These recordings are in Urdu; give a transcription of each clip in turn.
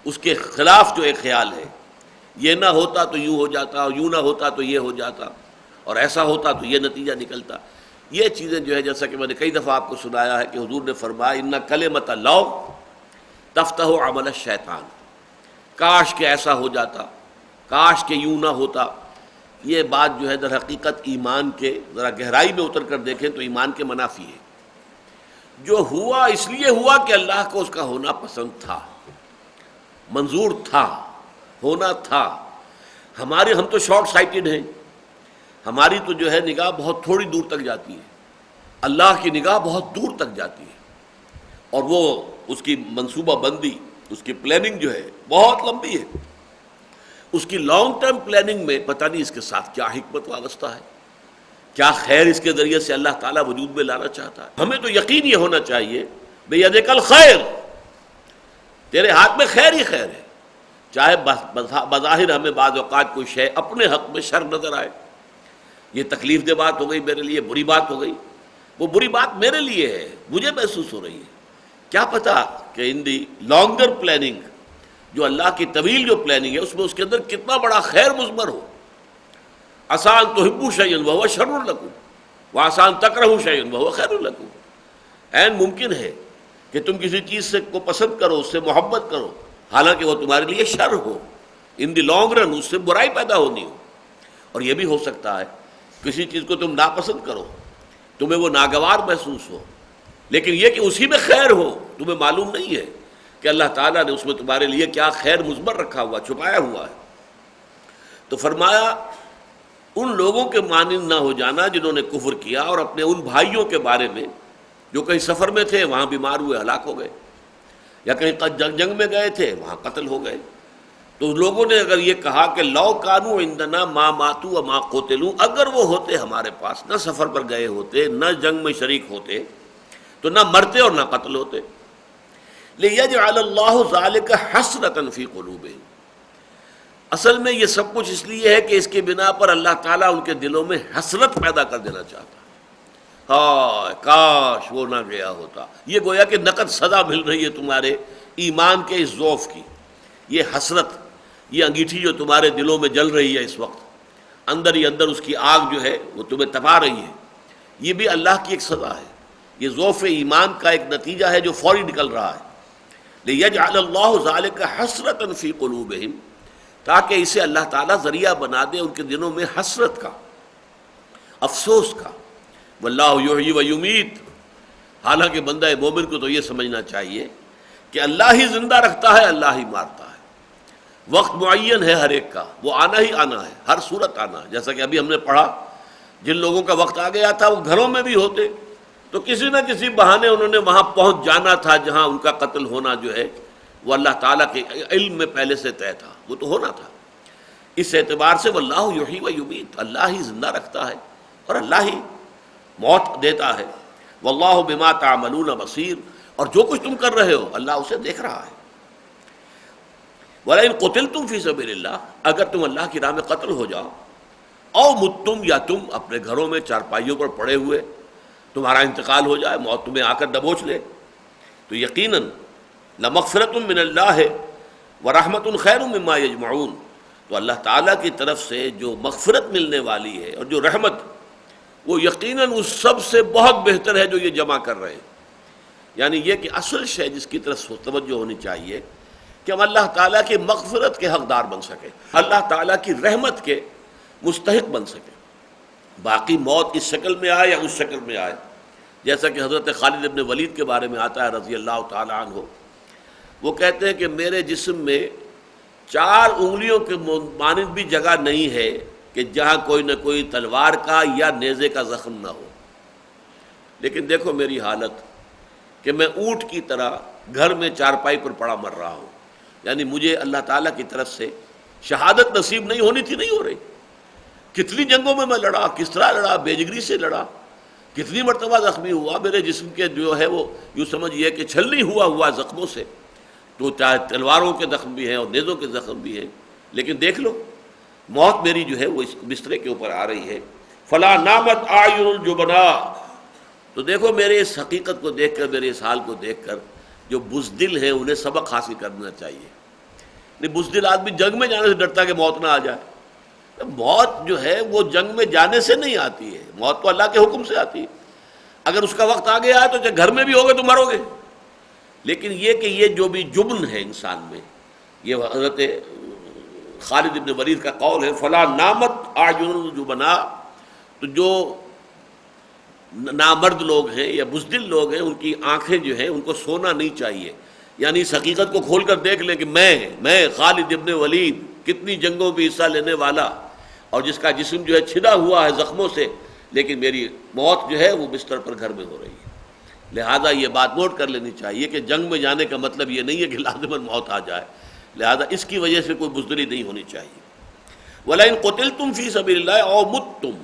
اس کے خلاف جو ایک خیال ہے، یہ نہ ہوتا تو یوں ہو جاتا، اور یوں نہ ہوتا تو یہ ہو جاتا، اور ایسا ہوتا تو یہ نتیجہ نکلتا. یہ چیزیں جو ہے، جیسا کہ میں نے کئی دفعہ آپ کو سنایا ہے کہ حضور نے فرمایا ان کلمۃ لو تفتح عمل الشیطان، کاش کہ ایسا ہو جاتا، کاش کہ یوں نہ ہوتا. یہ بات جو ہے در حقیقت ایمان کے ذرا گہرائی میں اتر کر دیکھیں تو ایمان کے منافی ہے. جو ہوا اس لیے ہوا کہ اللہ کو اس کا ہونا پسند تھا، منظور تھا، ہونا تھا. ہم تو شارٹ سائٹڈ ہیں، ہماری تو جو ہے نگاہ بہت تھوڑی دور تک جاتی ہے، اللہ کی نگاہ بہت دور تک جاتی ہے، اور وہ اس کی منصوبہ بندی، اس کی پلاننگ جو ہے بہت لمبی ہے. اس کی لانگ ٹرم پلاننگ میں پتہ نہیں اس کے ساتھ کیا حکمت وابستہ ہے، کیا خیر اس کے ذریعے سے اللہ تعالیٰ وجود میں لانا چاہتا ہے. ہمیں تو یقین یہ ہونا چاہیے بیدک الخیر، تیرے ہاتھ میں خیر ہی خیر ہے، چاہے بظاہر ہمیں بعض اوقات کوئی شے اپنے حق میں شر نظر آئے. یہ تکلیف دہ بات ہو گئی میرے لیے، بری بات ہو گئی، وہ بری بات میرے لیے ہے، مجھے محسوس ہو رہی ہے. کیا پتا کہ ان دی لانگر پلاننگ، جو اللہ کی طویل جو پلاننگ ہے، اس میں اس کے اندر کتنا بڑا خیر مضمر ہو. آسان تحبوا شیئا وہو شر لکم وآسان تکرہوا شیئا وہو خیر لکم. عین ممکن ہے کہ تم کسی چیز سے کو پسند کرو، اس سے محبت کرو، حالانکہ وہ تمہارے لیے شر ہو. ان دی لانگ رن اس سے برائی پیدا ہونی ہو. اور یہ بھی ہو سکتا ہے کسی چیز کو تم ناپسند کرو، تمہیں وہ ناگوار محسوس ہو، لیکن یہ کہ اسی میں خیر ہو تمہیں معلوم نہیں ہے کہ اللہ تعالیٰ نے اس میں تمہارے لیے کیا خیر مضمر رکھا ہوا، چھپایا ہوا ہے. تو فرمایا ان لوگوں کے مانند نہ ہو جانا جنہوں نے کفر کیا، اور اپنے ان بھائیوں کے بارے میں جو کہیں سفر میں تھے وہاں بیمار ہوئے ہلاک ہو گئے، یا کہیں جنگ میں گئے تھے وہاں قتل ہو گئے. تو لوگوں نے اگر یہ کہا کہ لو کانوا عندنا ما ماتوا وما قتلوا، اگر وہ ہوتے ہمارے پاس، نہ سفر پر گئے ہوتے، نہ جنگ میں شریک ہوتے، تو نہ مرتے اور نہ قتل ہوتے. لِيَجْعَلَ اللَّهُ ذَلِكَ حَسْرَةً فِي قُلُوبِهِمْ. اصل میں یہ سب کچھ اس لیے ہے کہ اس کے بنا پر اللہ تعالیٰ ان کے دلوں میں حسرت پیدا کر دینا چاہتا ہے. ہائے کاش وہ نہ گیا ہوتا. یہ گویا کہ نقد سزا مل رہی ہے تمہارے ایمان کے اس ضعف کی. یہ حسرت، یہ انگیٹھی جو تمہارے دلوں میں جل رہی ہے اس وقت، اندر ہی اندر اس کی آگ جو ہے وہ تمہیں تپا رہی ہے، یہ بھی اللہ کی ایک سزا ہے. یہ ضعف ایمان کا ایک نتیجہ ہے جو فوری نکل رہا ہے. لِيَجْعَلَ اللَّهُ ذَلِكَ حَسْرَةً فِي قُلُوبِهِمْ، تاکہ اسے اللہ تعالیٰ ذریعہ بنا دے ان کے دلوں میں حسرت کا، افسوس کا. وَاللَّهُ يُحْيِي وَيُمِيتُ. حالانکہ بندہ مومن کو تو یہ سمجھنا چاہیے کہ اللہ ہی زندہ رکھتا ہے، اللہ ہی مارتا ہے. وقت معین ہے ہر ایک کا، وہ آنا ہی آنا ہے، ہر صورت آنا ہے. جیسا کہ ابھی ہم نے پڑھا، جن لوگوں کا وقت آ گیا تھا وہ گھروں میں بھی ہوتے تو کسی نہ کسی بہانے انہوں نے وہاں پہنچ جانا تھا جہاں ان کا قتل ہونا جو ہے وہ اللہ تعالیٰ کے علم میں پہلے سے طے تھا، وہ تو ہونا تھا. اس اعتبار سے واللہ یحیی و یمیت، اللہ ہی زندہ رکھتا ہے اور اللہ ہی موت دیتا ہے. واللہ بما تعملون بصیر، اور جو کچھ تم کر رہے ہو اللہ اسے دیکھ رہا ہے. وَلَئِن قُتِلْتُمْ فِي سَبِيلِ اللَّهِ، اگر تم اللہ کی راہ میں قتل ہو جاؤ، او متم، یا تم اپنے گھروں میں چارپائیوں پر پڑے ہوئے تمہارا انتقال ہو جائے، موت تمہیں آ کر دبوچ لے، تو یقیناً لَمَغْفِرَةٌ مِّنَ اللَّهِ وَرَحْمَةٌ خَيْرٌ مِّمَّا يَجْمَعُونَ، تو اللہ تعالیٰ کی طرف سے جو مغفرت ملنے والی ہے اور جو رحمت، وہ یقیناً اس سب سے بہت بہتر ہے جو یہ جمع کر رہے ہیں. یعنی یہ کہ اصل شے جس کی طرف توجہ ہونی چاہیے کہ ہم اللہ تعالیٰ کی مغفرت کے حقدار بن سکیں، اللہ تعالیٰ کی رحمت کے مستحق بن سکیں. باقی موت اس شکل میں آئے یا اس شکل میں آئے، جیسا کہ حضرت خالد ابن ولید کے بارے میں آتا ہے رضی اللہ تعالیٰ عنہ، وہ کہتے ہیں کہ میرے جسم میں 4 انگلیوں کے مانند بھی جگہ نہیں ہے کہ جہاں کوئی نہ کوئی تلوار کا یا نیزے کا زخم نہ ہو. لیکن دیکھو میری حالت کہ میں اونٹ کی طرح گھر میں چارپائی پر پڑا مر رہا ہوں. یعنی مجھے اللہ تعالیٰ کی طرف سے شہادت نصیب نہیں ہونی تھی، نہیں ہو رہی. کتنی جنگوں میں لڑا، کس طرح لڑا، بے جگری سے لڑا، کتنی مرتبہ زخمی ہوا. میرے جسم کے جو ہے وہ یوں سمجھیے کہ چھلنی ہوا زخموں سے، تو چاہے تلواروں کے زخم بھی ہیں اور نیزوں کے زخم بھی ہیں. لیکن دیکھ لو موت میری جو ہے وہ اس بسترے کے اوپر آ رہی ہے. فلا نامت اعین الجبناء، تو دیکھو میرے اس حقیقت کو دیکھ کر، میرے اس حال کو دیکھ کر جو بزدل ہیں انہیں سبق حاصل کرنا چاہیے. نہیں بزدل آدمی جنگ میں جانے سے ڈرتا ہے کہ موت نہ آ جائے. موت جو ہے وہ جنگ میں جانے سے نہیں آتی ہے، موت تو اللہ کے حکم سے آتی ہے. اگر اس کا وقت آ گیا ہے تو چاہے گھر میں بھی ہوگے تو مرو گے. لیکن یہ کہ یہ جو بھی جبن ہے انسان میں، یہ حضرت خالد ابن ولید کا قول ہے، فلا نامت اعین الجبناء، تو جو نامرد لوگ ہیں یا بزدل لوگ ہیں ان کی آنکھیں جو ہیں ان کو سونا نہیں چاہیے. یعنی اس حقیقت کو کھول کر دیکھ لیں کہ میں خالد ابن ولید کتنی جنگوں میں حصہ لینے والا اور جس کا جسم جو ہے چھنا ہوا ہے زخموں سے، لیکن میری موت جو ہے وہ بستر پر گھر میں ہو رہی ہے. لہذا یہ بات نوٹ کر لینی چاہیے کہ جنگ میں جانے کا مطلب یہ نہیں ہے کہ لازماً موت آ جائے. لہذا اس کی وجہ سے کوئی بزدلی نہیں ہونی چاہیے. وَلَئِن قُتِلْتُمْ فِي سَبِيلِ اللَّهِ أَوْ مُتُّمْ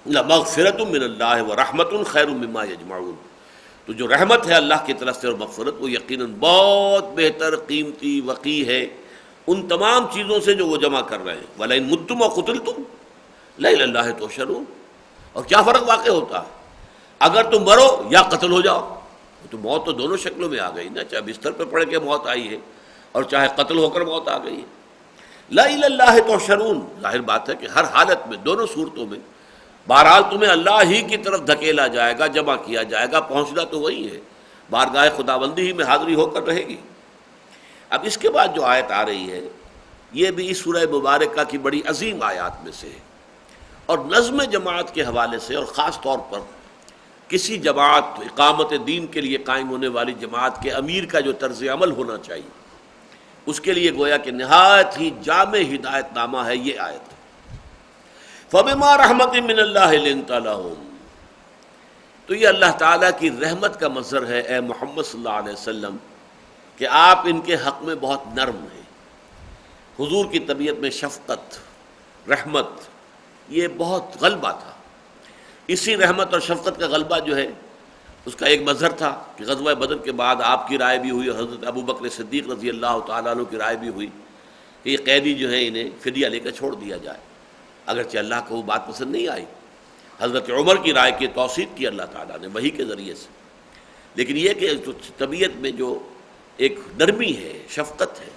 لَمَغْفِرَةٌ مِّنَ اللَّهِ وَرَحْمَةٌ خَيْرٌ مِّمَّا يَجْمَعُونَ. تو جو رحمت ہے اللہ کی طرف سے اور مغفرت، وہ یقیناً بہت بہتر، قیمتی، وقی ہے ان تمام چیزوں سے جو وہ جمع کر رہے ہیں. وَلَئِن مُتُّمْ وَقُتِلْتُمْ لَإِلَى اللَّهِ تُحْشَرُونَ. اور کیا فرق واقع ہوتا ہے اگر تم مرو یا قتل ہو جاؤ؟ تو موت تو دونوں شکلوں میں آ گئی نا، چاہے بستر پہ پڑ کے موت آئی ہے اور چاہے قتل ہو کر موت آ گئی ہے. لا الى اللہ تحشرون، ظاہر بات ہے کہ ہر حالت میں، دونوں صورتوں میں بہرحال تمہیں اللہ ہی کی طرف دھکیلا جائے گا، جمع کیا جائے گا، پہنچنا تو وہی ہے، بارگاہ خداوندی ہی میں حاضری ہو کر رہے گی. اب اس کے بعد جو آیت آ رہی ہے یہ بھی اس سورہ مبارکہ کی بڑی عظیم آیات میں سے ہے، اور نظم جماعت کے حوالے سے، اور خاص طور پر کسی جماعت، اقامت دین کے لیے قائم ہونے والی جماعت کے امیر کا جو طرز عمل ہونا چاہیے، اس کے لیے گویا کہ نہایت ہی جامع ہدایت نامہ ہے یہ آیت. فَبِمَا رَحْمَةٍ مِّنَ اللَّهِ لِنتَ لَهُمْ. تو یہ اللہ تعالیٰ کی رحمت کا مظہر ہے اے محمد صلی اللہ علیہ وسلم کہ آپ ان کے حق میں بہت نرم ہیں. حضور کی طبیعت میں شفقت، رحمت، یہ بہت غلبہ تھا. اسی رحمت اور شفقت کا غلبہ جو ہے اس کا ایک مظہر تھا کہ غزوہ بدر کے بعد آپ کی رائے بھی ہوئی اور حضرت ابو بکر صدیق رضی اللہ تعالیٰ عنہ کی رائے بھی ہوئی کہ یہ قیدی جو ہیں انہیں فدیہ لے کر چھوڑ دیا جائے، اگرچہ اللہ کو وہ بات پسند نہیں آئی. حضرت عمر کی رائے کی توثیق کی اللہ تعالیٰ نے وحی کے ذریعے سے. لیکن یہ کہ طبیعت میں جو ایک نرمی ہے، شفقت ہے،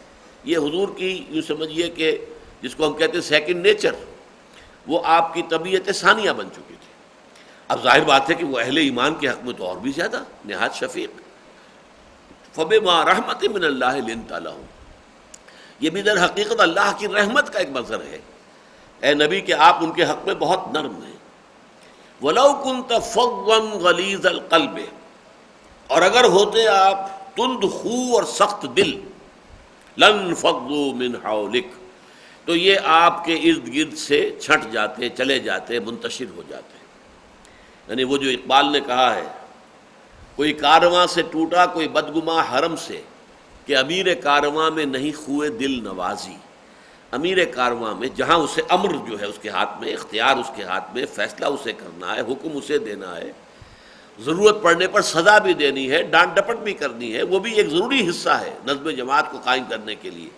یہ حضور کی یوں سمجھیے کہ جس کو ہم کہتے ہیں سیکنڈ نیچر، وہ آپ کی طبیعت ثانیہ بن چکی تھی. اب ظاہر بات ہے کہ وہ اہل ایمان کے حق میں تو اور بھی زیادہ نہایت شفیق. فَبِمَا رَحْمَةٍ مِّنَ اللَّهِ لِنتَ لَهُمْ. یہ بھی در حقیقت اللہ کی رحمت کا ایک مظہر ہے اے نبی کہ آپ ان کے حق میں بہت نرم ہیں. وَلَوْ كُنْتَ فَظًّا غَلِيظَ الْقَلْبِ. اور اگر ہوتے آپ تند خو اور سخت دل، لَانفَضُّوا مِنْ حَوْلِكَ، تو یہ آپ کے ارد گرد سے چھٹ جاتے، چلے جاتے، منتشر ہو جاتے. یعنی وہ جو اقبال نے کہا ہے، کوئی کارواں سے ٹوٹا کوئی بدگماں حرم سے، کہ امیر کارواں میں نہیں خوئے دل نوازی. امیر کارواں میں جہاں اسے امر جو ہے اس کے ہاتھ میں، اختیار اس کے ہاتھ میں، فیصلہ اسے کرنا ہے، حکم اسے دینا ہے، ضرورت پڑنے پر سزا بھی دینی ہے، ڈانٹ ڈپٹ بھی کرنی ہے، وہ بھی ایک ضروری حصہ ہے نظم جماعت کو قائم کرنے کے لیے.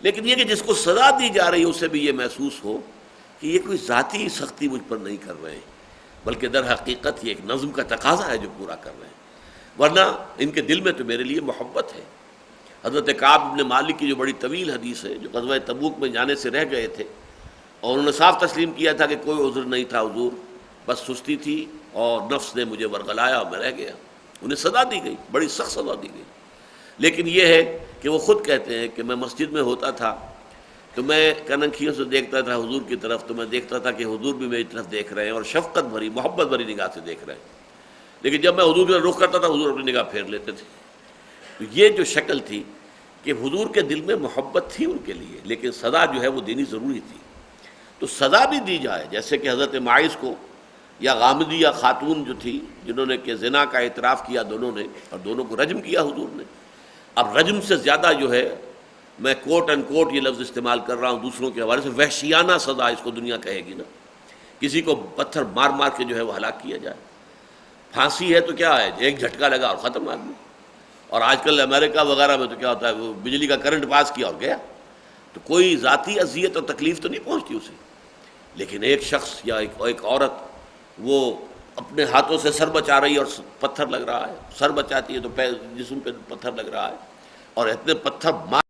لیکن یہ کہ جس کو سزا دی جا رہی ہے اسے بھی یہ محسوس ہو کہ یہ کوئی ذاتی سختی مجھ پر نہیں کر رہے ہیں، بلکہ در حقیقت یہ ایک نظم کا تقاضا ہے جو پورا کر رہے ہیں، ورنہ ان کے دل میں تو میرے لیے محبت ہے. حضرت کعب بن مالک کی جو بڑی طویل حدیث ہے، جو غزوہ تبوک میں جانے سے رہ گئے تھے اور انہوں نے صاف تسلیم کیا تھا کہ کوئی عذر نہیں تھا حضور، بس سستی تھی اور نفس نے مجھے ورغلایا اور میں رہ گیا. انہیں سزا دی گئی، بڑی سخت سزا دی گئی. لیکن یہ ہے کہ وہ خود کہتے ہیں کہ میں مسجد میں ہوتا تھا تو میں کننکھیوں سے دیکھتا تھا حضور کی طرف، تو میں دیکھتا تھا کہ حضور بھی میری طرف دیکھ رہے ہیں اور شفقت بھری، محبت بھری نگاہ سے دیکھ رہے ہیں. لیکن جب میں حضور کی طرف رخ کرتا تھا حضور اپنی نگاہ پھیر لیتے تھے. تو یہ جو شکل تھی کہ حضور کے دل میں محبت تھی ان کے لیے، لیکن سزا جو ہے وہ دینی ضروری تھی. تو سزا بھی دی جائے، جیسے کہ حضرت معاذ کو یا غامدیہ خاتون جو تھی جنہوں نے کہ زنا کا اعتراف کیا دونوں نے، اور دونوں کو رجم کیا حضور نے. اب رجم سے زیادہ جو ہے، میں کوٹ اینڈ کوٹ یہ لفظ استعمال کر رہا ہوں دوسروں کے حوالے سے، وحشیانہ سزا اس کو دنیا کہے گی نا. کسی کو پتھر مار مار کے جو ہے وہ ہلاک کیا جائے. پھانسی ہے تو کیا ہے، ایک جھٹکا لگا اور ختم آدمی. اور آج کل امریکہ وغیرہ میں تو کیا ہوتا ہے، وہ بجلی کا کرنٹ پاس کیا اور گیا. تو کوئی ذاتی اذیت اور تکلیف تو نہیں پہنچتی اسے. لیکن ایک شخص یا ایک عورت وہ اپنے ہاتھوں سے سر بچا رہی ہے اور پتھر لگ رہا ہے، سر بچاتی ہے تو جسم پہ پتھر لگ رہا ہے، اور اتنے پتھر مار